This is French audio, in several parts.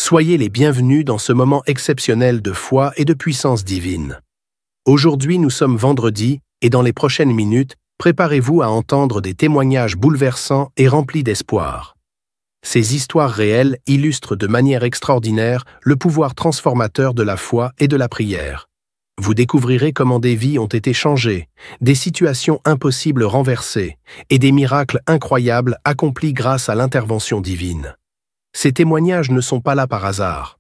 Soyez les bienvenus dans ce moment exceptionnel de foi et de puissance divine. Aujourd'hui, nous sommes vendredi et dans les prochaines minutes, préparez-vous à entendre des témoignages bouleversants et remplis d'espoir. Ces histoires réelles illustrent de manière extraordinaire le pouvoir transformateur de la foi et de la prière. Vous découvrirez comment des vies ont été changées, des situations impossibles renversées et des miracles incroyables accomplis grâce à l'intervention divine. Ces témoignages ne sont pas là par hasard.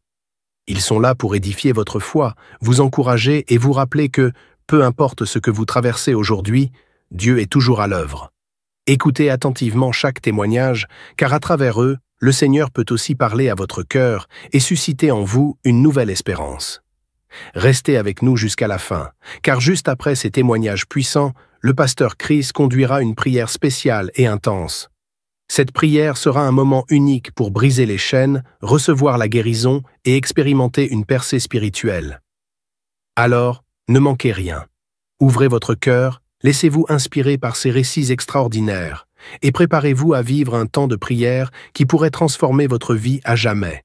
Ils sont là pour édifier votre foi, vous encourager et vous rappeler que, peu importe ce que vous traversez aujourd'hui, Dieu est toujours à l'œuvre. Écoutez attentivement chaque témoignage, car à travers eux, le Seigneur peut aussi parler à votre cœur et susciter en vous une nouvelle espérance. Restez avec nous jusqu'à la fin, car juste après ces témoignages puissants, le pasteur Chris conduira une prière spéciale et intense. Cette prière sera un moment unique pour briser les chaînes, recevoir la guérison et expérimenter une percée spirituelle. Alors, ne manquez rien. Ouvrez votre cœur, laissez-vous inspirer par ces récits extraordinaires et préparez-vous à vivre un temps de prière qui pourrait transformer votre vie à jamais.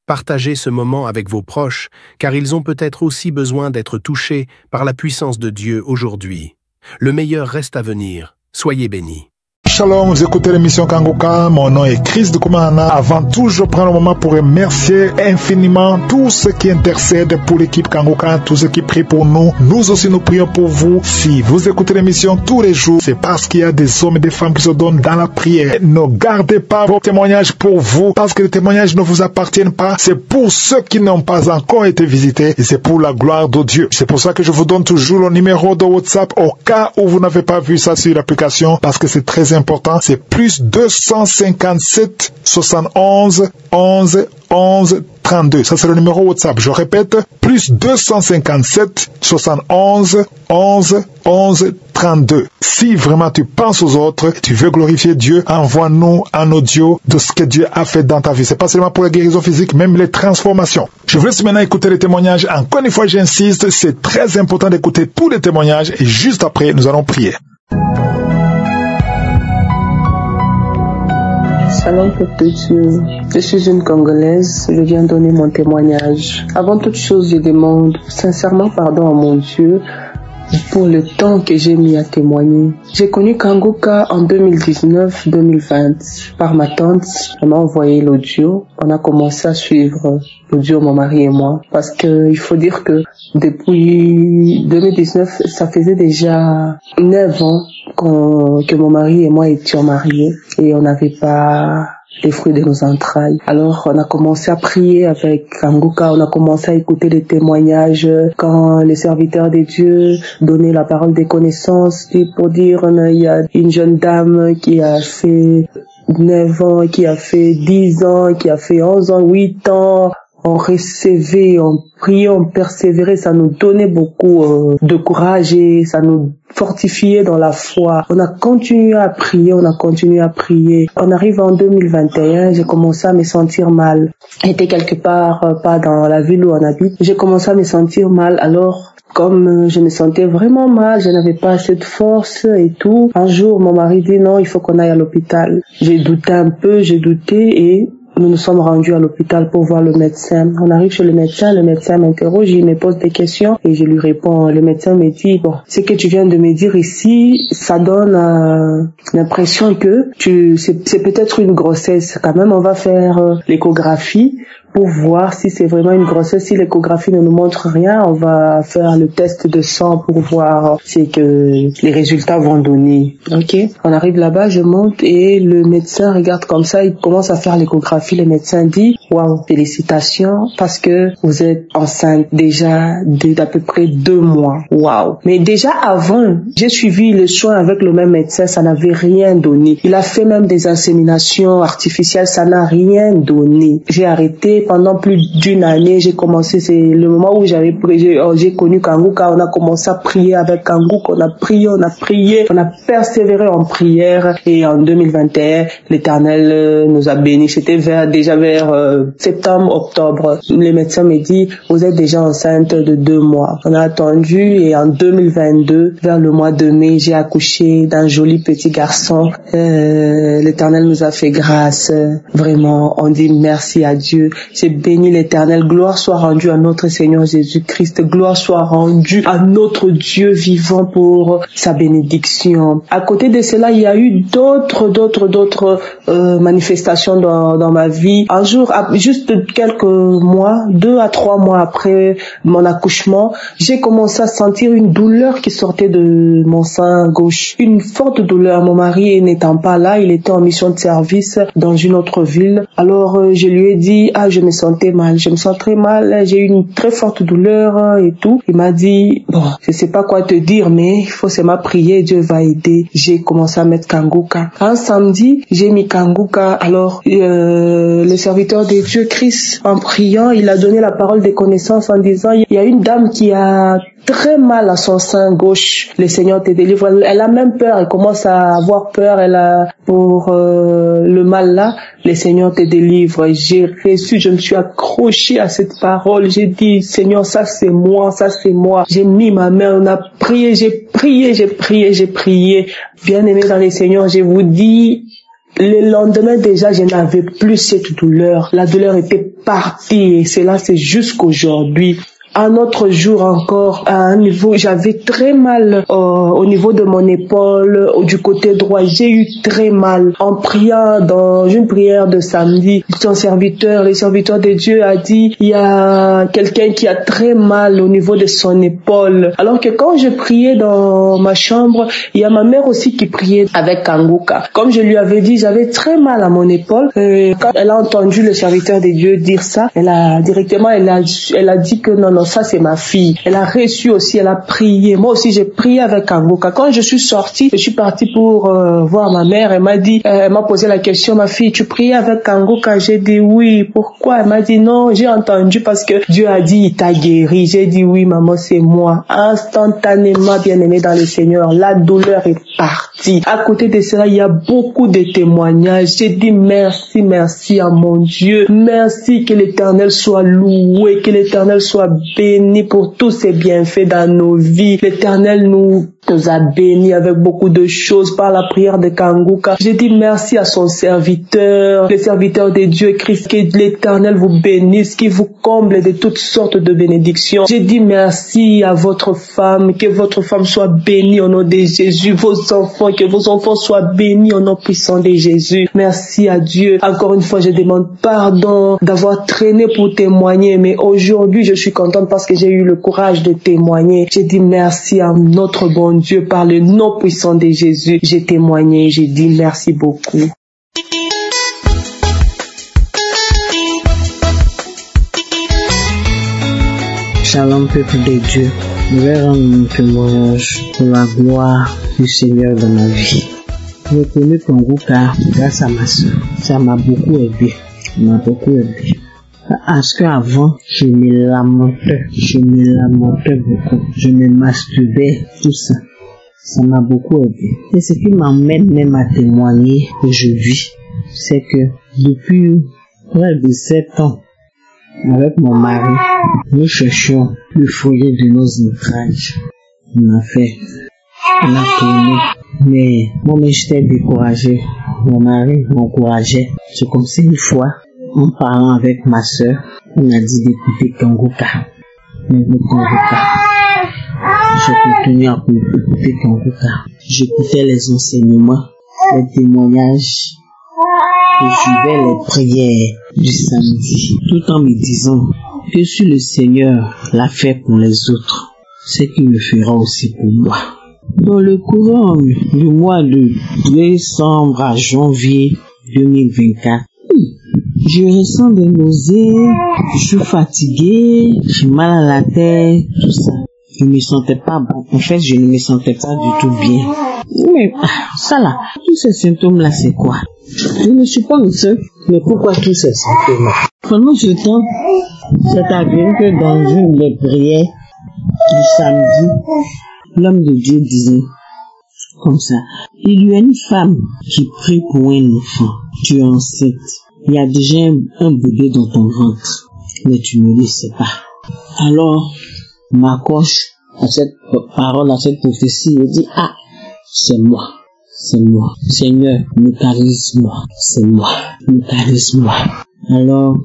Partagez ce moment avec vos proches, car ils ont peut-être aussi besoin d'être touchés par la puissance de Dieu aujourd'hui. Le meilleur reste à venir. Soyez bénis. Shalom, vous écoutez l'émission Kanguka, mon nom est Chris de Koumana. Avant tout, je prends le moment pour remercier infiniment tous ceux qui intercèdent pour l'équipe Kanguka, tous ceux qui prient pour nous. Nous aussi, nous prions pour vous. Si vous écoutez l'émission tous les jours, c'est parce qu'il y a des hommes et des femmes qui se donnent dans la prière. Ne gardez pas vos témoignages pour vous, parce que les témoignages ne vous appartiennent pas. C'est pour ceux qui n'ont pas encore été visités et c'est pour la gloire de Dieu. C'est pour ça que je vous donne toujours le numéro de WhatsApp au cas où vous n'avez pas vu ça sur l'application, parce que c'est très important. C'est plus 257 71 11 11 32. Ça, c'est le numéro WhatsApp. Je répète, plus 257 71 11 11 32. Si vraiment tu penses aux autres, tu veux glorifier Dieu, envoie-nous un audio de ce que Dieu a fait dans ta vie. C'est pas seulement pour la guérison physique, même les transformations. Je vous laisse maintenant écouter les témoignages. Encore une fois, j'insiste, c'est très important d'écouter tous les témoignages et juste après, nous allons prier. Salam peuple de Dieu, je suis une Congolaise, je viens donner mon témoignage. Avant toute chose, je demande sincèrement pardon à mon Dieu pour le temps que j'ai mis à témoigner. J'ai connu Kanguka en 2019-2020 par ma tante. Elle m'a envoyé l'audio. On a commencé à suivre l'audio, mon mari et moi, parce que il faut dire que depuis 2019, ça faisait déjà 9 ans que mon mari et moi étions mariés et on n'avait pas les fruits de nos entrailles. Alors on a commencé à prier avec Kanguka, on a commencé à écouter des témoignages quand les serviteurs de Dieu donnaient la parole des connaissances pour dire il y a une jeune dame qui a fait 9 ans, qui a fait 10 ans, qui a fait 11 ans, 8 ans. On recevait, on priait, on persévérait, ça nous donnait beaucoup de courage et ça nous fortifiait dans la foi. On a continué à prier, on a continué à prier. On arrive en 2021, j'ai commencé à me sentir mal. J'étais quelque part, pas dans la ville où on habite. J'ai commencé à me sentir mal, alors comme je me sentais vraiment mal, je n'avais pas assez de force et tout. Un jour, mon mari dit non, il faut qu'on aille à l'hôpital. J'ai douté un peu, j'ai douté et nous nous sommes rendus à l'hôpital pour voir le médecin. On arrive chez le médecin m'interroge, il me pose des questions et je lui réponds. Le médecin me dit, bon, ce que tu viens de me dire ici, ça donne l'impression que c'est peut-être une grossesse. Quand même, on va faire l'échographie pour voir si c'est vraiment une grossesse. Si l'échographie ne nous montre rien, on va faire le test de sang pour voir ce que les résultats vont donner. Ok. On arrive là-bas, je monte et le médecin regarde comme ça, il commence à faire l'échographie. Le médecin dit, waouh, félicitations parce que vous êtes enceinte déjà d'à peu près 2 mois. Waouh. Mais déjà avant, j'ai suivi le soin avec le même médecin, ça n'avait rien donné. Il a fait même des inséminations artificielles, ça n'a rien donné. J'ai arrêté pendant plus d'1 année. J'ai commencé, c'est le moment où j'ai connu Kanguka. On a commencé à prier avec Kanguka. On a prié, on a persévéré en prière. Et en 2021, l'Éternel nous a bénis. C'était déjà vers septembre, octobre. Les médecins me disent, vous êtes déjà enceinte de 2 mois. On a attendu et en 2022, vers le mois de mai, j'ai accouché d'un joli petit garçon. L'Éternel nous a fait grâce. Vraiment, on dit merci à Dieu. j'ai béni l'Éternel. Gloire soit rendue à notre Seigneur Jésus-Christ. Gloire soit rendue à notre Dieu vivant pour sa bénédiction. À côté de cela, il y a eu d'autres manifestations dans ma vie. Un jour, juste quelques mois, 2 à 3 mois après mon accouchement, j'ai commencé à sentir une douleur qui sortait de mon sein gauche. Une forte douleur. Mon mari n'étant pas là, il était en mission de service dans une autre ville. Alors, je lui ai dit, je me sentais mal. Je me sens très mal. J'ai eu une très forte douleur et tout. Il m'a dit, bon, je sais pas quoi te dire, mais il faut seulement prier, Dieu va aider. J'ai commencé à mettre Kanguka. Un samedi, j'ai mis Kanguka. Alors, le serviteur de Dieu, Chris, en priant, il a donné la parole des connaissances en disant, il y a une dame qui a très mal à son sein gauche. Le Seigneur te délivre. Elle a même peur. Elle commence à avoir peur. Pour le mal là, le Seigneur te délivre. J'ai reçu, je me suis accrochée à cette parole. J'ai dit, Seigneur, ça c'est moi, ça c'est moi. J'ai mis ma main, on a prié, j'ai prié. Bien-aimé dans le Seigneur, je vous dis, le lendemain déjà, je n'avais plus cette douleur. La douleur était partie et cela c'est jusqu'aujourd'hui. Un autre jour encore, à un niveau, j'avais très mal au niveau de mon épaule, du côté droit. J'ai eu très mal. En priant dans une prière de samedi, le serviteur de Dieu a dit, il y a quelqu'un qui a très mal au niveau de son épaule. Alors que quand je priais dans ma chambre, il y a ma mère aussi qui priait avec Kanguka. Comme je lui avais dit, j'avais très mal à mon épaule. Quand elle a entendu le serviteur de Dieu dire ça, elle a dit que non, ça c'est ma fille. Elle a reçu aussi, elle a prié. Moi aussi j'ai prié avec Kanguka. Quand je suis sortie, je suis partie pour voir ma mère. Elle m'a posé la question, ma fille, tu priais avec Kanguka? J'ai dit oui. Pourquoi? Elle m'a dit non, j'ai entendu parce que Dieu a dit il t'a guéri. J'ai dit oui maman, c'est moi. Instantanément, bien-aimé dans le Seigneur, la douleur est partie. À côté de cela, il y a beaucoup de témoignages. J'ai dit merci à mon Dieu. Merci, que l'Éternel soit loué, que l'Éternel soit béni pour tous ses bienfaits dans nos vies. L'Éternel nous a bénis avec beaucoup de choses par la prière de Kanguka. J'ai dit merci à son serviteur, le serviteur de Dieu Christ, que l'Éternel vous bénisse, qu'il vous comble de toutes sortes de bénédictions. J'ai dit merci à votre femme, que votre femme soit bénie au nom de Jésus, vos enfants, que vos enfants soient bénis au nom puissant de Jésus. Merci à Dieu. Encore une fois, je demande pardon d'avoir traîné pour témoigner, mais aujourd'hui, je suis contente parce que j'ai eu le courage de témoigner. J'ai dit merci à notre bon Dieu, par le nom puissant de Jésus. J'ai témoigné, j'ai dit merci beaucoup. Shalom peuple de Dieu, je vais rendre mon témoignage pour la gloire du Seigneur dans ma vie. J'ai connu Kanguka grâce à ma soeur. Ça m'a beaucoup aidé. Parce qu'avant, je me lamentais beaucoup. Je me masturbais, tout ça. Ça m'a beaucoup aidé. Et ce qui m'emmène même à témoigner aujourd'hui, c'est que depuis près de 7 ans, avec mon mari, nous cherchions le foyer de nos entrailles. On a tourné. Mais moi-même, j'étais découragé. Mon mari m'encourageait. C'est comme si une fois, en parlant avec ma soeur, on a dit d'écouter Kanguka. J'ai continué à écouter Kanguka. J'écoutais les enseignements, les témoignages, je suivais les prières du samedi, tout en me disant que si le Seigneur l'a fait pour les autres, c'est qu'il le fera aussi pour moi. Dans le courant du mois de décembre à janvier 2024, je ressens des nausées, je suis fatiguée, j'ai mal à la tête, tout ça. Je ne me sentais pas bon. En fait, je ne me sentais pas du tout bien. Mais ça là, tous ces symptômes-là, c'est quoi? Je ne suis pas une seule, mais pourquoi tous ces symptômes-là? Pendant ce temps, c'est arrivé que dans une des prières du samedi, l'homme de Dieu disait comme ça, il y a une femme qui prie pour un enfant, tu es enceinte, il y a déjà un bébé dans ton ventre, mais tu ne le sais pas. Alors, m'accroche à cette parole, à cette prophétie, et dit, c'est moi. Seigneur, neutralise-moi, c'est moi, neutralise-moi. Alors,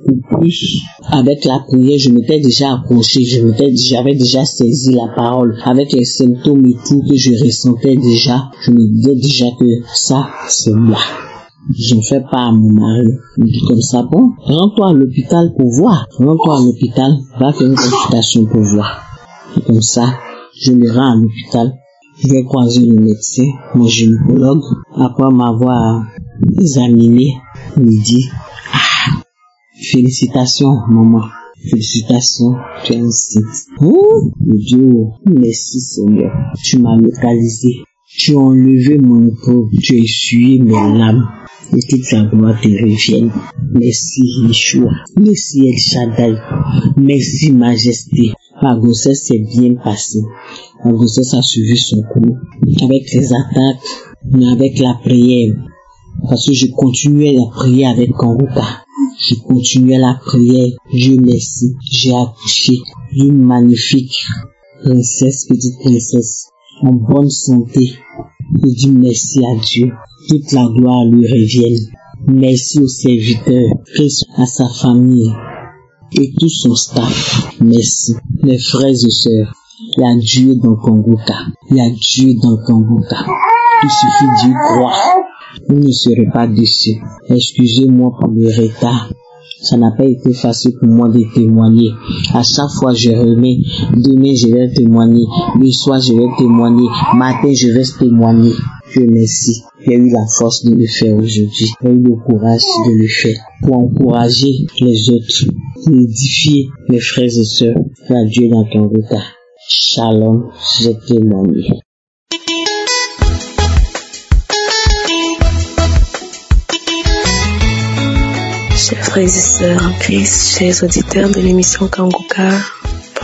De plus, avec la prière, je m'étais déjà accroché, j'avais déjà saisi la parole. Avec les symptômes et tout que je ressentais déjà, je me disais déjà que ça, c'est moi. Je ne fais pas à mon mari. Il dit comme ça, bon, rends-toi à l'hôpital pour voir. Rends-toi à l'hôpital, va faire une consultation pour voir. Et comme ça, je le rends à l'hôpital. Je vais croiser le médecin, mon gynécologue. Après m'avoir examiné, il me dit, félicitations, maman. Félicitations, tu es enceinte. Dieu, merci Seigneur. Tu m'as localisé. Tu as enlevé mon épreuve. Tu as essuyé mes larmes. Et toute la gloire te revienne. Merci Yeshua. Merci El Shaddai. Merci Majesté. Ma grossesse s'est bien passée. Ma grossesse a suivi son cours. Avec les attaques, mais avec la prière. Parce que je continuais la prière avec Kangoka. Je continuais la prière. Dieu merci. J'ai accouché d'une magnifique princesse, petite princesse, en bonne santé. Je dis merci à Dieu. Toute la gloire lui revienne. Merci au serviteur, à sa famille et tout son staff. Merci. Mes frères et sœurs, il y a Dieu dans Kangoka. Il y a Dieu dans Kangoka. Il suffit d'y croire. Vous ne serez pas déçus. Excusez-moi pour le retard. Ça n'a pas été facile pour moi de témoigner. À chaque fois, je remets. Demain, je vais témoigner. Le soir, je vais témoigner. Matin, je vais témoigner. Dieu merci. J'ai eu la force de le faire aujourd'hui. J'ai eu le courage de le faire. Pour encourager les autres. Pour édifier mes frères et sœurs. La Dieu dans ton regard. Shalom, je témoigne. Chers frères et sœurs en Christ, chers auditeurs de l'émission Kangoka,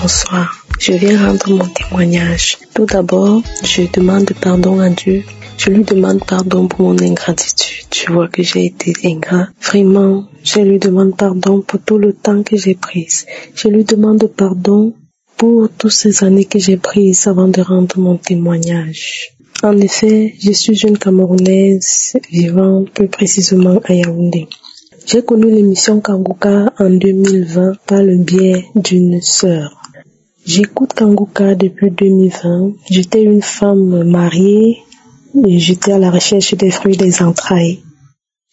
bonsoir. Je viens rendre mon témoignage. Tout d'abord, je demande pardon à Dieu. Je lui demande pardon pour mon ingratitude. Je vois que j'ai été ingrat. Vraiment, je lui demande pardon pour tout le temps que j'ai pris. Je lui demande pardon pour toutes ces années que j'ai prises avant de rendre mon témoignage. En effet, je suis une Camerounaise vivant plus précisément à Yaoundé. J'ai connu l'émission Kangoka en 2020 par le biais d'une sœur. J'écoute Kangoka depuis 2020. J'étais une femme mariée et j'étais à la recherche des fruits des entrailles.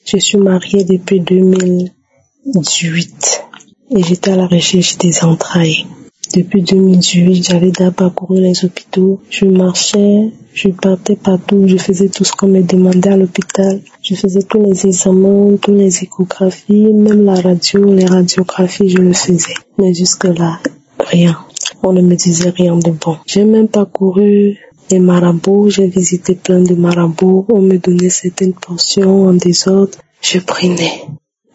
Je suis mariée depuis 2018 et j'étais à la recherche des entrailles. Depuis 2018, j'avais d'abord parcouru les hôpitaux. Je marchais, je partais partout, je faisais tout ce qu'on me demandait à l'hôpital. Je faisais tous les examens, toutes les échographies, même la radio, les radiographies, je le faisais. Mais jusque-là, rien. On ne me disait rien de bon. J'ai même parcouru les marabouts, j'ai visité plein de marabouts. On me donnait certaines portions en désordre. Je prenais.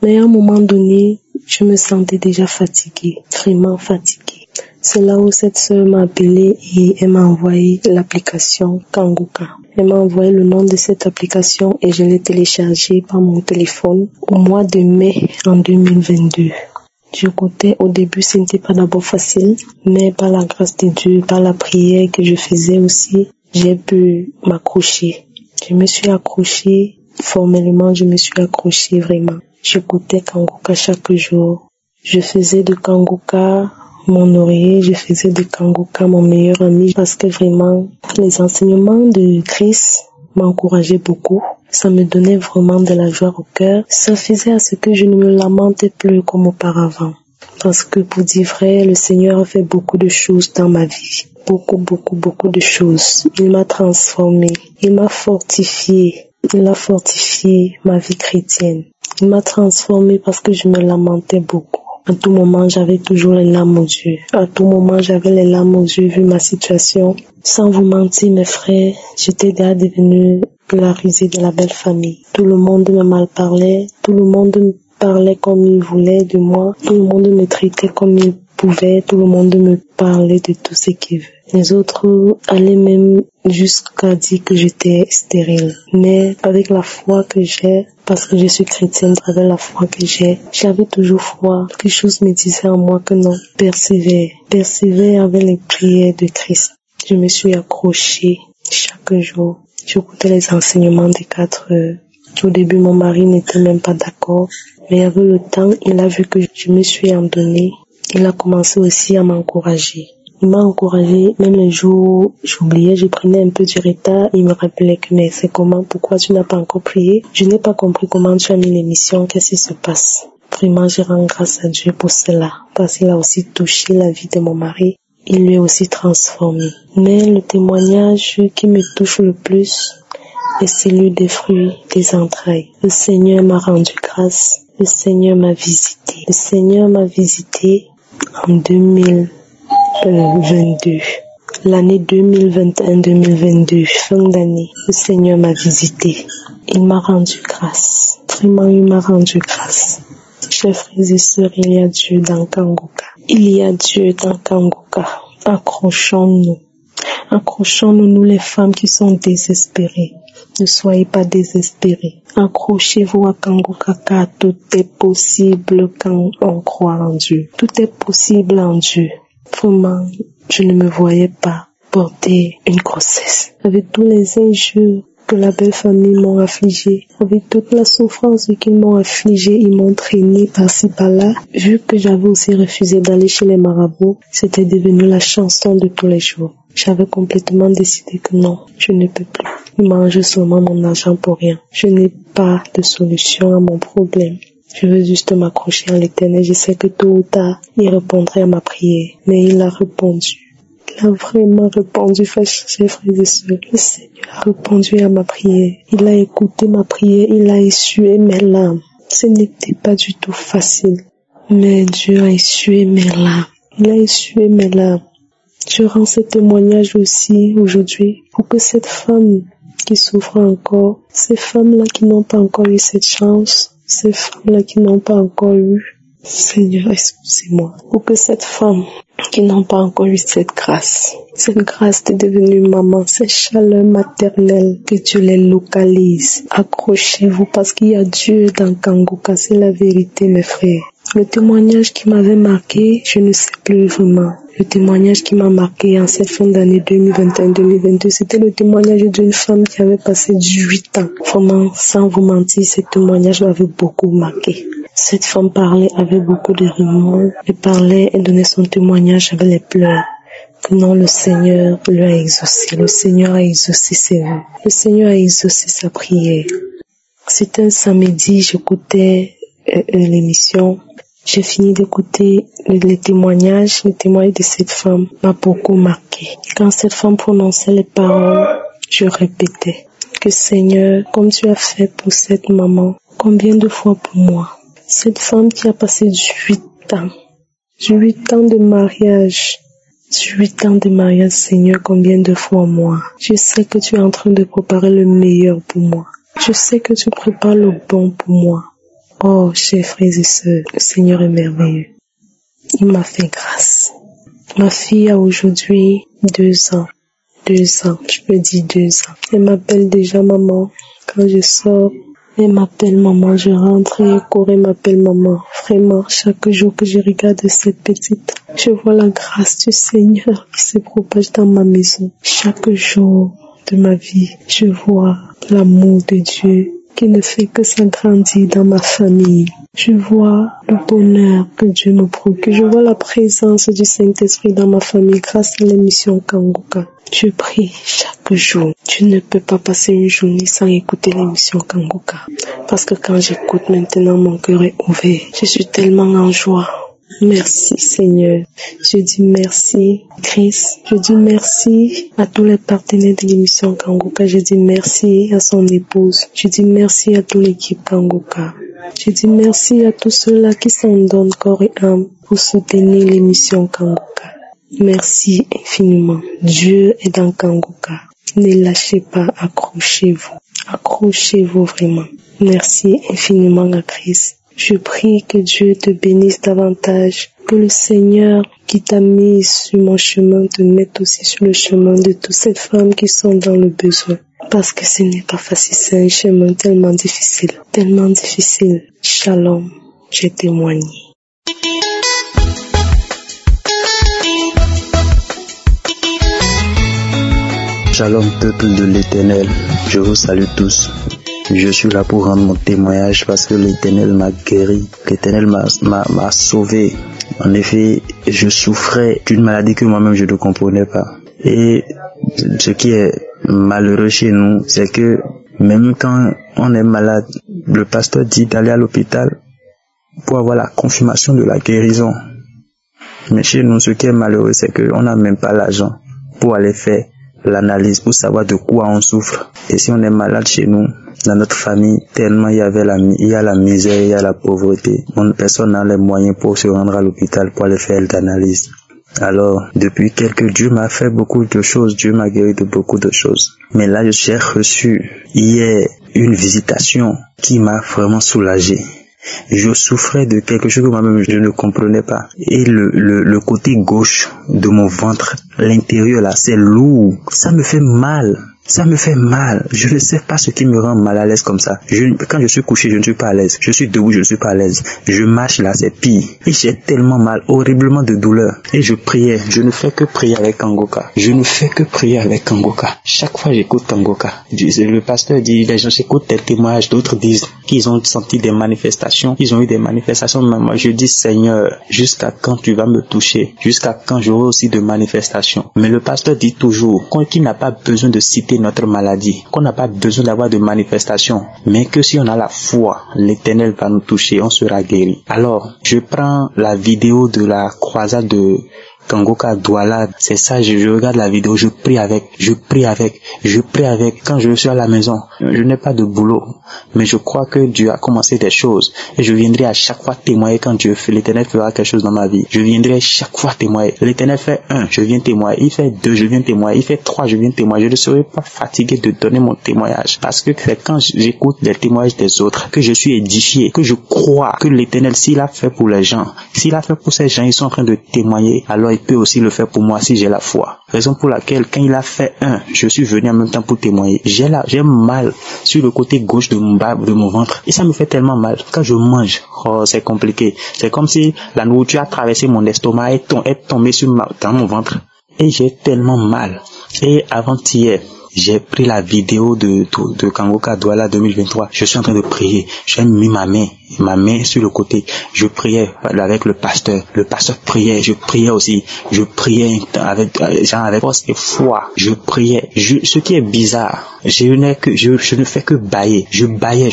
Mais à un moment donné, je me sentais déjà fatiguée, vraiment fatiguée. C'est là où cette sœur m'a appelée et elle m'a envoyé l'application Kangoka. Elle m'a envoyé le nom de cette application et je l'ai téléchargée par mon téléphone au mois de mai en 2022. J'écoutais au début, ce n'était pas d'abord facile, mais par la grâce de Dieu, par la prière que je faisais aussi, j'ai pu m'accrocher. Je me suis accrochée, formellement je me suis accrochée vraiment. J'écoutais Kangoka chaque jour. Je faisais de Kangoka mon oreiller, je faisais de Kangoka mon meilleur ami parce que vraiment, les enseignements de Christ m'encourageaient beaucoup. Ça me donnait vraiment de la joie au cœur. Ça faisait à ce que je ne me lamentais plus comme auparavant. Parce que pour dire vrai, le Seigneur a fait beaucoup de choses dans ma vie. Beaucoup de choses. Il m'a transformée. Il m'a fortifiée. Il a fortifié ma vie chrétienne. Il m'a transformée parce que je me lamentais beaucoup. À tout moment, j'avais toujours les larmes aux yeux. À tout moment, j'avais les larmes aux yeux vu ma situation. Sans vous mentir, mes frères, j'étais déjà devenue la risée de la belle famille. Tout le monde me mal parlait. Tout le monde me parlait comme il voulait de moi. Tout le monde me traitait comme il pouvait. Tout le monde me parlait de tout ce qu'il veut. Les autres allaient même jusqu'à dire que j'étais stérile. Mais avec la foi que j'ai, parce que je suis chrétienne, avec la foi que j'ai, j'avais toujours foi. Quelque chose me disait en moi que non, persévère avec les prières de Christ. Je me suis accrochée chaque jour. J'écoutais les enseignements des 4 heures. Au début, mon mari n'était même pas d'accord. Mais avec le temps, il a vu que je me suis en donnée. Il a commencé aussi à m'encourager. Il m'a encouragé, même les jours où j'oubliais, je prenais un peu du retard. Il me rappelait que mais c'est comment, pourquoi tu n'as pas encore prié? Je n'ai pas compris comment tu as mis l'émission, qu'est-ce qui se passe? Vraiment, je rends grâce à Dieu pour cela, parce qu'il a aussi touché la vie de mon mari. Il lui a aussi transformé. Mais le témoignage qui me touche le plus est celui des fruits des entrailles. Le Seigneur m'a rendu grâce. Le Seigneur m'a visité. Le Seigneur m'a visité en 2022. L'année 2021-2022, fin d'année, le Seigneur m'a visité. Il m'a rendu grâce. Vraiment, il m'a rendu grâce. Chers frères et sœurs, il y a Dieu dans Kangoka. Il y a Dieu dans Kangoka. Accrochons-nous. Accrochons-nous, nous les femmes qui sont désespérées. Ne soyez pas désespérés. Accrochez-vous à Kangoka, car tout est possible quand on croit en Dieu. Tout est possible en Dieu. Vraiment, je ne me voyais pas porter une grossesse. Avec tous les injures que la belle famille m'ont affligé, avec toute la souffrance qu'ils m'ont affligé, ils m'ont traîné par-ci par-là. Vu que j'avais aussi refusé d'aller chez les marabouts, c'était devenu la chanson de tous les jours. J'avais complètement décidé que non, je ne peux plus. Ils mangent seulement mon argent pour rien. Je n'ai pas de solution à mon problème. Je veux juste m'accrocher à l'Éternel. Je sais que tôt ou tard, il répondrait à ma prière. Mais il a répondu. Il a vraiment répondu, chers frères et sœurs. Le Seigneur a répondu à ma prière. Il a écouté ma prière. Il a essuyé mes larmes. Ce n'était pas du tout facile. Mais Dieu a essuyé mes larmes. Il a essuyé mes larmes. Je rends ce témoignage aussi aujourd'hui pour que cette femme qui souffre encore, ces femmes-là qui n'ont pas encore eu cette chance, ces femmes-là qui n'ont pas encore eu, Seigneur, excusez-moi, pour que cette femme qui n'ont pas encore eu cette grâce de devenir maman, cette chaleur maternelle, que Dieu les localise. Accrochez-vous parce qu'il y a Dieu dans Kangoka, c'est la vérité mes frères. Le témoignage qui m'avait marqué, je ne sais plus vraiment. Le témoignage qui m'a marqué en cette fin d'année 2021-2022, c'était le témoignage d'une femme qui avait passé 18 ans. Vraiment, sans vous mentir, ce témoignage m'avait beaucoup marqué. Cette femme parlait avec beaucoup de remords. Elle parlait et donnait son témoignage avec les pleurs. Que non, le Seigneur lui a exaucé. Le Seigneur a exaucé ses vœux. Le Seigneur a exaucé sa prière. C'était un samedi, j'écoutais l'émission. J'ai fini d'écouter les témoignages. Le témoignage de cette femme m'a beaucoup marqué. Quand cette femme prononçait les paroles, je répétais que Seigneur, comme tu as fait pour cette maman, combien de fois pour moi? Cette femme qui a passé 18 ans de mariage, 18 ans de mariage, Seigneur, combien de fois moi? Je sais que tu es en train de préparer le meilleur pour moi. Je sais que tu prépares le bon pour moi. Oh, chers frères et sœurs, le Seigneur est merveilleux. Il m'a fait grâce. Ma fille a aujourd'hui 2 ans. 2 ans, je peux dire 2 ans. Elle m'appelle déjà maman. Quand je sors, elle m'appelle maman. Je rentre et Corée m'appelle maman. Vraiment, chaque jour que je regarde cette petite, je vois la grâce du Seigneur qui se propage dans ma maison. Chaque jour de ma vie, je vois l'amour de Dieu qui ne fait que s'agrandir dans ma famille. Je vois le bonheur que Dieu me procure. Je vois la présence du Saint-Esprit dans ma famille grâce à l'émission Kangoka. Je prie chaque jour. Tu ne peux pas passer une journée sans écouter l'émission Kangoka. Parce que quand j'écoute maintenant, mon cœur est ouvert. Je suis tellement en joie. Merci Seigneur. Je dis merci Christ. Je dis merci à tous les partenaires de l'émission Kangoka. Je dis merci à son épouse. Je dis merci à toute l'équipe Kangoka. Je dis merci à tous ceux-là qui s'en donnent corps et âme pour soutenir l'émission Kangoka. Merci infiniment. Dieu est dans Kangoka. Ne lâchez pas, accrochez-vous. Accrochez-vous vraiment. Merci infiniment à Christ. Je prie que Dieu te bénisse davantage, que le Seigneur qui t'a mis sur mon chemin te mette aussi sur le chemin de toutes ces femmes qui sont dans le besoin. Parce que ce n'est pas facile, c'est un chemin tellement difficile, tellement difficile. Shalom, j'ai témoigné. Shalom peuple de l'Éternel, je vous salue tous. Je suis là pour rendre mon témoignage parce que l'Éternel m'a guéri, l'Éternel m'a sauvé. En effet, je souffrais d'une maladie que moi-même je ne comprenais pas. Et ce qui est malheureux chez nous, c'est que même quand on est malade, le pasteur dit d'aller à l'hôpital pour avoir la confirmation de la guérison. Mais chez nous, ce qui est malheureux, c'est qu'on n'a même pas l'argent pour aller faire l'analyse, pour savoir de quoi on souffre. Et si on est malade chez nous, dans notre famille, tellement il y a la misère, il y a la pauvreté. Personne n'a les moyens pour se rendre à l'hôpital pour aller faire l'analyse. Alors, depuis Dieu m'a fait beaucoup de choses, Dieu m'a guéri de beaucoup de choses. Mais là, j'ai reçu hier une visitation qui m'a vraiment soulagé. Je souffrais de quelque chose que moi-même je ne comprenais pas. Et le côté gauche de mon ventre, l'intérieur là, c'est lourd. Ça me fait mal. Ça me fait mal. Je ne sais pas ce qui me rend mal à l'aise comme ça. Quand je suis couché, je ne suis pas à l'aise. Je suis debout, je ne suis pas à l'aise. Je marche là, c'est pire. Et j'ai tellement mal, horriblement de douleur. Et je priais. Je ne fais que prier avec Kangoka. Je ne fais que prier avec Kangoka. Chaque fois, j'écoute Kangoka. Le pasteur dit, les gens écoutent des témoignages. D'autres disent qu'ils ont senti des manifestations. Ils ont eu des manifestations. Mais moi, je dis, Seigneur, jusqu'à quand tu vas me toucher? Jusqu'à quand j'aurai aussi de manifestations? Mais le pasteur dit toujours qu'il n'a pas besoin de citer notre maladie, qu'on n'a pas besoin d'avoir de manifestations, mais que si on a la foi, l'Éternel va nous toucher, on sera guéri. Alors, je prends la vidéo de la croisade de Kangoka Douala, c'est ça, je regarde la vidéo, je prie avec. Quand je suis à la maison, je n'ai pas de boulot, mais je crois que Dieu a commencé des choses, et je viendrai à chaque fois témoigner quand l'Éternel fera quelque chose dans ma vie. Je viendrai chaque fois témoigner. L'Éternel fait 1, je viens témoigner. Il fait 2, je viens témoigner. Il fait 3, je viens témoigner. Je ne serai pas fatigué de donner mon témoignage, parce que c'est quand j'écoute les témoignages des autres que je suis édifié, que je crois que l'Éternel, s'il a fait pour les gens, s'il a fait pour ces gens, ils sont en train de témoigner, alors il peut aussi le faire pour moi si j'ai la foi. Raison pour laquelle, quand il a fait 1, je suis venu en même temps pour témoigner. J'ai mal sur le côté gauche de mon ventre. Et ça me fait tellement mal. Quand je mange, c'est compliqué. C'est comme si la nourriture a traversé mon estomac et est tombée dans mon ventre. Et j'ai tellement mal. Et avant-hier, j'ai pris la vidéo de Kangoka Douala 2023. Je suis en train de prier. J'ai mis ma main sur le côté. Je priais avec le pasteur. Le pasteur priait. Je priais aussi. Je priais avec force et foi. Je priais. Ce qui est bizarre, je ne fais que bailler. Je baillais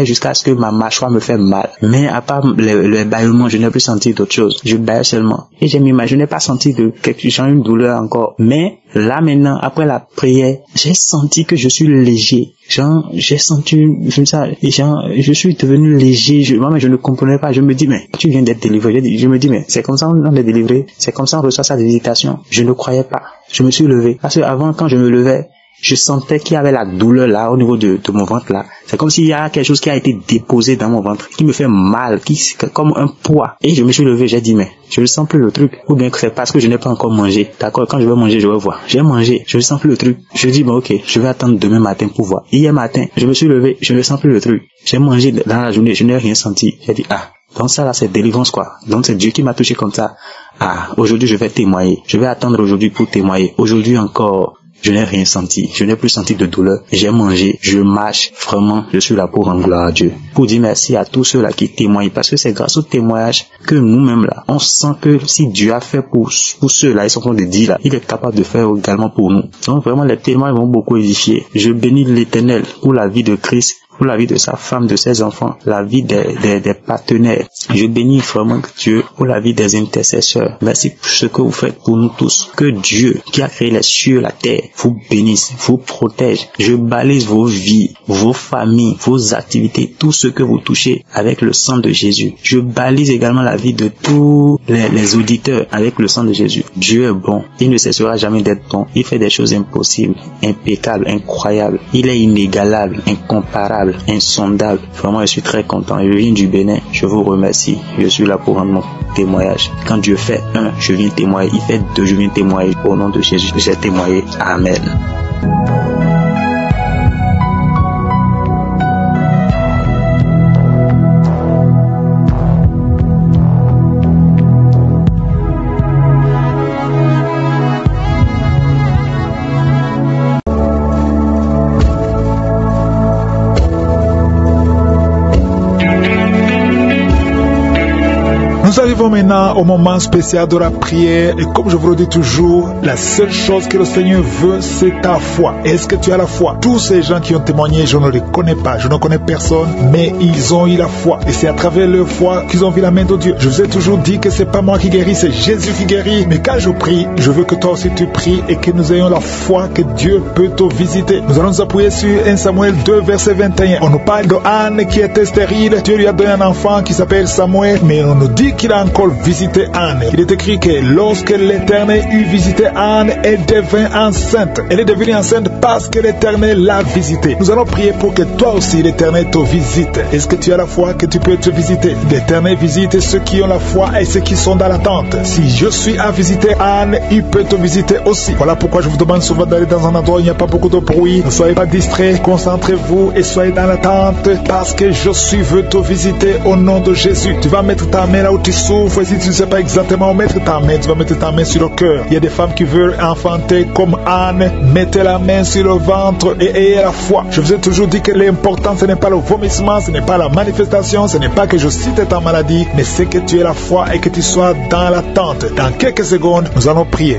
jusqu'à ce que ma mâchoire me fait mal. Mais à part le bâillement, je n'ai plus senti d'autre chose. Je baillais seulement. Et je n'ai pas senti une douleur encore. Mais là maintenant, après la prière, j'ai senti que je suis léger. J'ai senti ça. Je suis devenu léger. Moi-même, je ne comprenais pas. Je me dis, mais tu viens d'être délivré. Je me dis, mais c'est comme ça on est délivré. C'est comme ça on reçoit sa visitation. Je ne croyais pas. Je me suis levé. Parce que avant, quand je me levais, je sentais qu'il y avait la douleur là, au niveau de mon ventre là. C'est comme s'il y a quelque chose qui a été déposé dans mon ventre, qui me fait mal, comme un poids. Et je me suis levé, j'ai dit, mais je ne sens plus le truc. Ou bien que c'est parce que je n'ai pas encore mangé. D'accord, quand je vais manger, je vais voir. J'ai mangé, je ne sens plus le truc. Je dis, bon ok, je vais attendre demain matin pour voir. Hier matin, je me suis levé, je ne sens plus le truc. J'ai mangé dans la journée, je n'ai rien senti. J'ai dit, donc ça là, c'est délivrance quoi. Donc c'est Dieu qui m'a touché comme ça. Aujourd'hui je vais témoigner. Je vais attendre aujourd'hui pour témoigner. Aujourd'hui encore, je n'ai rien senti. Je n'ai plus senti de douleur. J'ai mangé, je marche. Vraiment, je suis là pour rendre gloire à Dieu. Pour dire merci à tous ceux-là qui témoignent. Parce que c'est grâce au témoignage que nous-mêmes là, on sent que si Dieu a fait pour ceux-là, ils sont en train de dire là, il est capable de faire également pour nous. Donc vraiment, les témoignages vont beaucoup édifier. Je bénis l'Éternel pour la vie de Christ, pour la vie de sa femme, de ses enfants, la vie des partenaires. Je bénis vraiment Dieu pour la vie des intercesseurs. Merci pour ce que vous faites pour nous tous. Que Dieu, qui a créé les cieux et la terre, vous bénisse, vous protège. Je balise vos vies, vos familles, vos activités, tout ce que vous touchez avec le sang de Jésus. Je balise également la vie de tous les auditeurs avec le sang de Jésus. Dieu est bon. Il ne cessera jamais d'être bon. Il fait des choses impossibles, impeccables, incroyables. Il est inégalable, incomparable, insondable. Vraiment, je suis très content. Je viens du Bénin. Je vous remercie. Je suis là pour rendre mon témoignage. Quand Dieu fait 1, je viens témoigner. Il fait 2, je viens témoigner. Au nom de Jésus, j'ai témoigné. Amen. Nous arrivons maintenant au moment spécial de la prière et comme je vous le dis toujours, la seule chose que le Seigneur veut, c'est ta foi. Est-ce que tu as la foi? Tous ces gens qui ont témoigné, je ne les connais pas, je ne connais personne, mais ils ont eu la foi et c'est à travers leur foi qu'ils ont vu la main de Dieu. Je vous ai toujours dit que c'est pas moi qui guéris, c'est Jésus qui guérit. Mais quand je prie, je veux que toi aussi tu pries et que nous ayons la foi que Dieu peut te visiter. Nous allons nous appuyer sur 1 Samuel 2 verset 21. On nous parle de Anne qui était stérile. Dieu lui a donné un enfant qui s'appelle Samuel, mais on nous dit qu'il a encore visité Anne. Il est écrit que lorsque l'Éternel eut visité Anne, elle devint enceinte. Elle est devenue enceinte parce que l'Éternel l'a visitée. Nous allons prier pour que toi aussi l'Éternel te visite. Est-ce que tu as la foi que tu peux te visiter? L'Éternel visite ceux qui ont la foi et ceux qui sont dans l'attente. Si je suis à visiter Anne, il peut te visiter aussi. Voilà pourquoi je vous demande souvent d'aller dans un endroit où il n'y a pas beaucoup de bruit. Ne soyez pas distraits, concentrez-vous et soyez dans l'attente parce que je veux te visiter au nom de Jésus. Tu vas mettre ta main là où tu souffres et si tu ne sais pas exactement où mettre ta main, tu vas mettre ta main sur le cœur. Il y a des femmes qui veulent enfanter comme Anne. Mettez la main sur le ventre et ayez la foi. Je vous ai toujours dit que l'important ce n'est pas le vomissement, ce n'est pas la manifestation, ce n'est pas que je cite ta maladie, mais c'est que tu aies la foi et que tu sois dans l'attente. Dans quelques secondes, nous allons prier.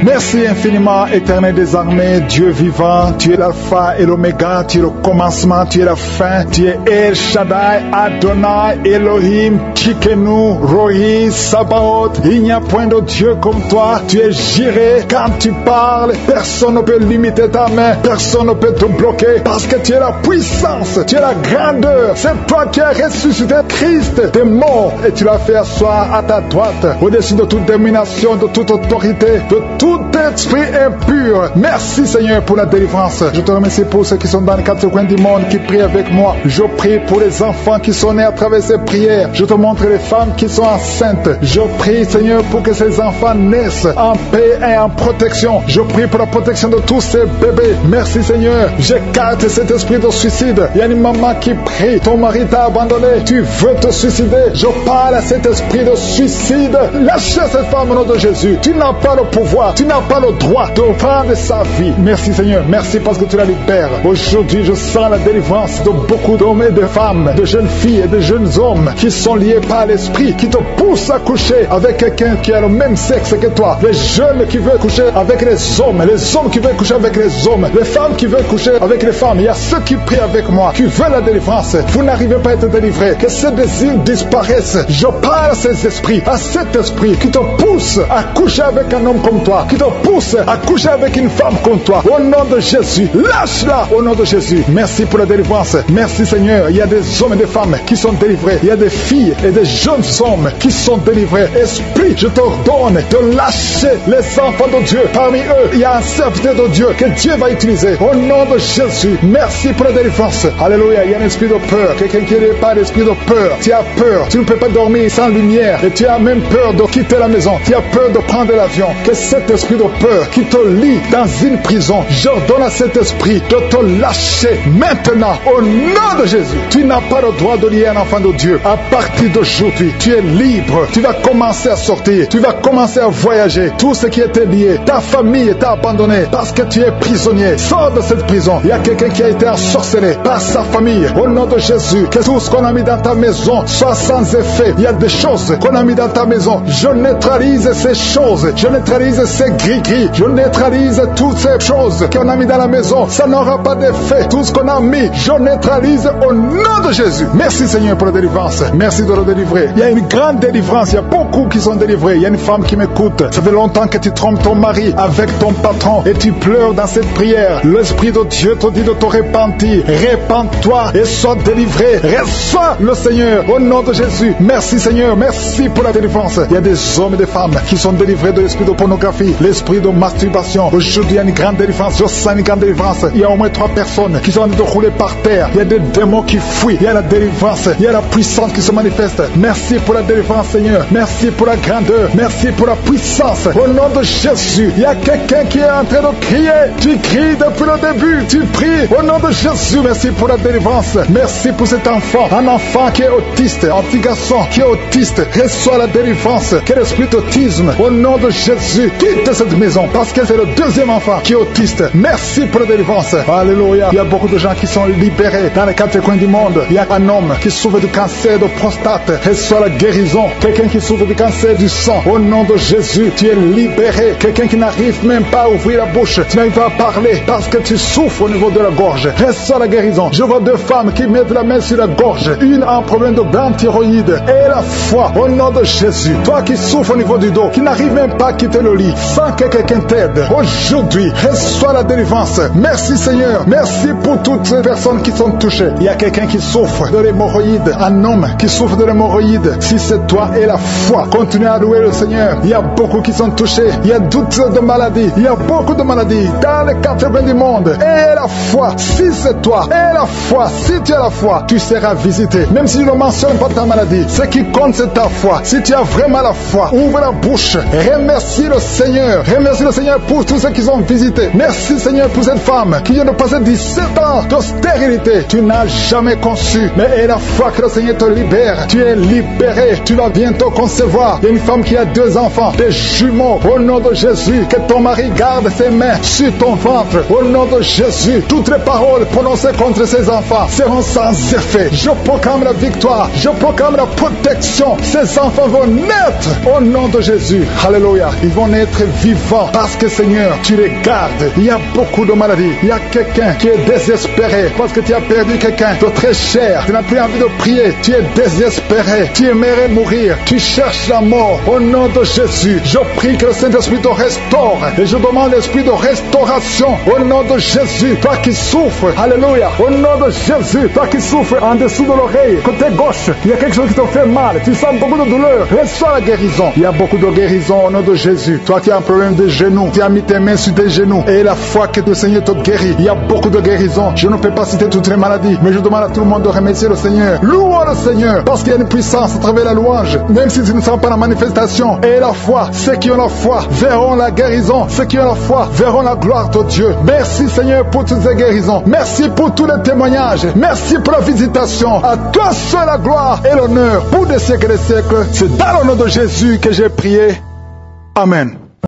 Merci infiniment, Éternel des armées, Dieu vivant, tu es l'alpha et l'oméga, tu es le commencement, tu es la fin, tu es El Shaddai, Adonai, Elohim, Tchikenu, Rohi, Sabaoth. Il n'y a point de Dieu comme toi, tu es Jireh. Quand tu parles, personne ne peut limiter ta main, personne ne peut te bloquer, parce que tu es la puissance, tu es la grandeur. C'est toi qui as ressuscité Christ des morts et tu l'as fait asseoir à ta droite, au-dessus de toute domination, de toute autorité, de tout esprit impur. Merci Seigneur pour la délivrance. Je te remercie pour ceux qui sont dans les quatre coins du monde qui prient avec moi. Je prie pour les enfants qui sont nés à travers ces prières. Je te montre les femmes qui sont enceintes. Je prie Seigneur pour que ces enfants naissent en paix et en protection. Je prie pour la protection de tous ces bébés. Merci Seigneur. J'écarte cet esprit de suicide. Il y a une maman qui prie. Ton mari t'a abandonné. Tu veux te suicider. Je parle à cet esprit de suicide. Lâchez cette femme au nom de Jésus. Tu n'as pas le pouvoir. Tu n'as pas le droit de prendre sa vie. Merci Seigneur, merci parce que tu la libères. Aujourd'hui, je sens la délivrance de beaucoup d'hommes et de femmes, de jeunes filles et de jeunes hommes qui sont liés par l'esprit, qui te poussent à coucher avec quelqu'un qui a le même sexe que toi. Les jeunes qui veulent coucher avec les hommes qui veulent coucher avec les hommes, les femmes qui veulent coucher avec les femmes. Il y a ceux qui prient avec moi, qui veulent la délivrance. Vous n'arrivez pas à être délivrés. Que ces désirs disparaissent. Je parle à ces esprits, à cet esprit qui te pousse à coucher avec un homme comme toi, qui te pousse à coucher avec une femme comme toi. Au nom de Jésus, lâche-la au nom de Jésus. Merci pour la délivrance. Merci Seigneur. Il y a des hommes et des femmes qui sont délivrés. Il y a des filles et des jeunes hommes qui sont délivrés. Esprit, je t'ordonne de lâcher les enfants de Dieu. Parmi eux, il y a un serviteur de Dieu que Dieu va utiliser. Au nom de Jésus, merci pour la délivrance. Alléluia. Il y a un esprit de peur. Quelqu'un qui n'est pas l'esprit de peur. Tu as peur. Tu ne peux pas dormir sans lumière. Et tu as même peur de quitter la maison. Tu as peur de prendre l'avion. Que cet esprit de peur qui te lie dans une prison, j'ordonne à cet esprit de te lâcher maintenant au nom de Jésus. Tu n'as pas le droit de lier un enfant de Dieu. À partir d'aujourd'hui, tu es libre. Tu vas commencer à sortir. Tu vas commencer à voyager. Tout ce qui était lié, ta famille t'a abandonné parce que tu es prisonnier. Sors de cette prison. Il y a quelqu'un qui a été ensorcelé par sa famille. Au nom de Jésus, que tout ce qu'on a mis dans ta maison soit sans effet. Il y a des choses qu'on a mis dans ta maison. Je neutralise ces choses. Je neutralise ces gris-gris. Je neutralise toutes ces choses qu'on a mis dans la maison. Ça n'aura pas d'effet. Tout ce qu'on a mis, je neutralise au nom de Jésus. Merci Seigneur pour la délivrance. Merci de le délivrer. Il y a une grande délivrance. Il y a beaucoup qui sont délivrés. Il y a une femme qui m'écoute. Ça fait longtemps que tu trompes ton mari avec ton patron et tu pleures dans cette prière. L'Esprit de Dieu te dit de te repentir. Répands-toi et sois délivré. Reçois le Seigneur au nom de Jésus. Merci Seigneur. Merci pour la délivrance. Il y a des hommes et des femmes qui sont délivrés de l'esprit de pornographie, l'esprit de masturbation. Aujourd'hui, il y a une grande délivrance. Je sens une grande délivrance. Il y a au moins 3 personnes qui sont en train de rouler par terre. Il y a des démons qui fuient. Il y a la délivrance. Il y a la puissance qui se manifeste. Merci pour la délivrance, Seigneur. Merci pour la grandeur. Merci pour la puissance. Au nom de Jésus, il y a quelqu'un qui est en train de crier. Tu cries depuis le début. Tu pries au nom de Jésus. Merci pour la délivrance. Merci pour cet enfant. Un enfant qui est autiste. Un petit garçon qui est autiste. Reçoit la délivrance. Quel esprit d'autisme. Au nom de Jésus. Quitte visiter cette maison parce que c'est le deuxième enfant qui est autiste. Merci pour la délivrance. Alléluia. Il y a beaucoup de gens qui sont libérés dans les quatre coins du monde. Il y a un homme qui souffre du cancer de prostate. Reçois la guérison. Quelqu'un qui souffre du cancer du sang. Au nom de Jésus, tu es libéré. Quelqu'un qui n'arrive même pas à ouvrir la bouche. Tu n'arrives pas à parler parce que tu souffres au niveau de la gorge. Reçois la guérison. Je vois deux femmes qui mettent la main sur la gorge. Une a un problème de grande thyroïde. Et la foi au nom de Jésus. Toi qui souffres au niveau du dos, qui n'arrive même pas à quitter le lit, sans que quelqu'un t'aide. Aujourd'hui, reçois la délivrance. Merci Seigneur. Merci pour toutes ces personnes qui sont touchées. Il y a quelqu'un qui souffre de l'hémorroïde. Un homme qui souffre de l'hémorroïde. Si c'est toi et la foi, continue à louer le Seigneur. Il y a beaucoup qui sont touchés. Il y a toutes de maladies. Il y a beaucoup de maladies dans les quatre coins du monde. Et la foi, si c'est toi, et la foi, si tu as la foi, tu seras visité. Même si je ne mentionne pas ta maladie, ce qui compte c'est ta foi. Si tu as vraiment la foi, ouvre la bouche. Remercie le Seigneur. Remercie le Seigneur pour tous ceux qui sont visités. Merci Seigneur pour cette femme qui vient de passer 17 ans de stérilité. Tu n'as jamais conçu, mais et la foi que le Seigneur te libère. Tu es libéré. Tu vas bientôt concevoir. Il y a une femme qui a 2 enfants, des jumeaux. Au nom de Jésus, que ton mari garde ses mains sur ton ventre. Au nom de Jésus, toutes les paroles prononcées contre ces enfants seront sans effet. Je proclame la victoire. Je proclame la protection. Ces enfants vont naître au nom de Jésus. Alléluia. Ils vont naître vivants parce que Seigneur, tu les gardes. Il y a beaucoup de maladies. Il y a quelqu'un qui est désespéré parce que tu as perdu quelqu'un de très cher. Tu n'as plus envie de prier. Tu es désespéré. Tu aimerais mourir. Tu cherches la mort. Au nom de Jésus, je prie que le Saint-Esprit te restaure. Et je demande l'esprit de restauration. Au nom de Jésus, toi qui souffres. Alléluia. Au nom de Jésus, toi qui souffres en dessous de l'oreille, côté gauche, il y a quelque chose qui te fait mal. Tu sens beaucoup de douleur. Reçois la guérison. Il y a beaucoup de guérison au nom de Jésus. Toi qui as un problème de genoux, tu as mis tes mains sur tes genoux. Et la foi que le Seigneur te guérit. Il y a beaucoup de guérison. Je ne peux pas citer toutes les maladies, mais je demande à tout le monde de remercier le Seigneur. Louons le Seigneur, parce qu'il y a une puissance à travers la louange. Même si tu ne sens pas la manifestation. Et la foi, ceux qui ont la foi verront la guérison. Ceux qui ont la foi verront la gloire de Dieu. Merci Seigneur pour toutes ces guérisons. Merci pour tous les témoignages. Merci pour la visitation. À toi seul la gloire et l'honneur pour des siècles et des siècles. C'est dans le nom de Jésus que j'ai prié. Amen.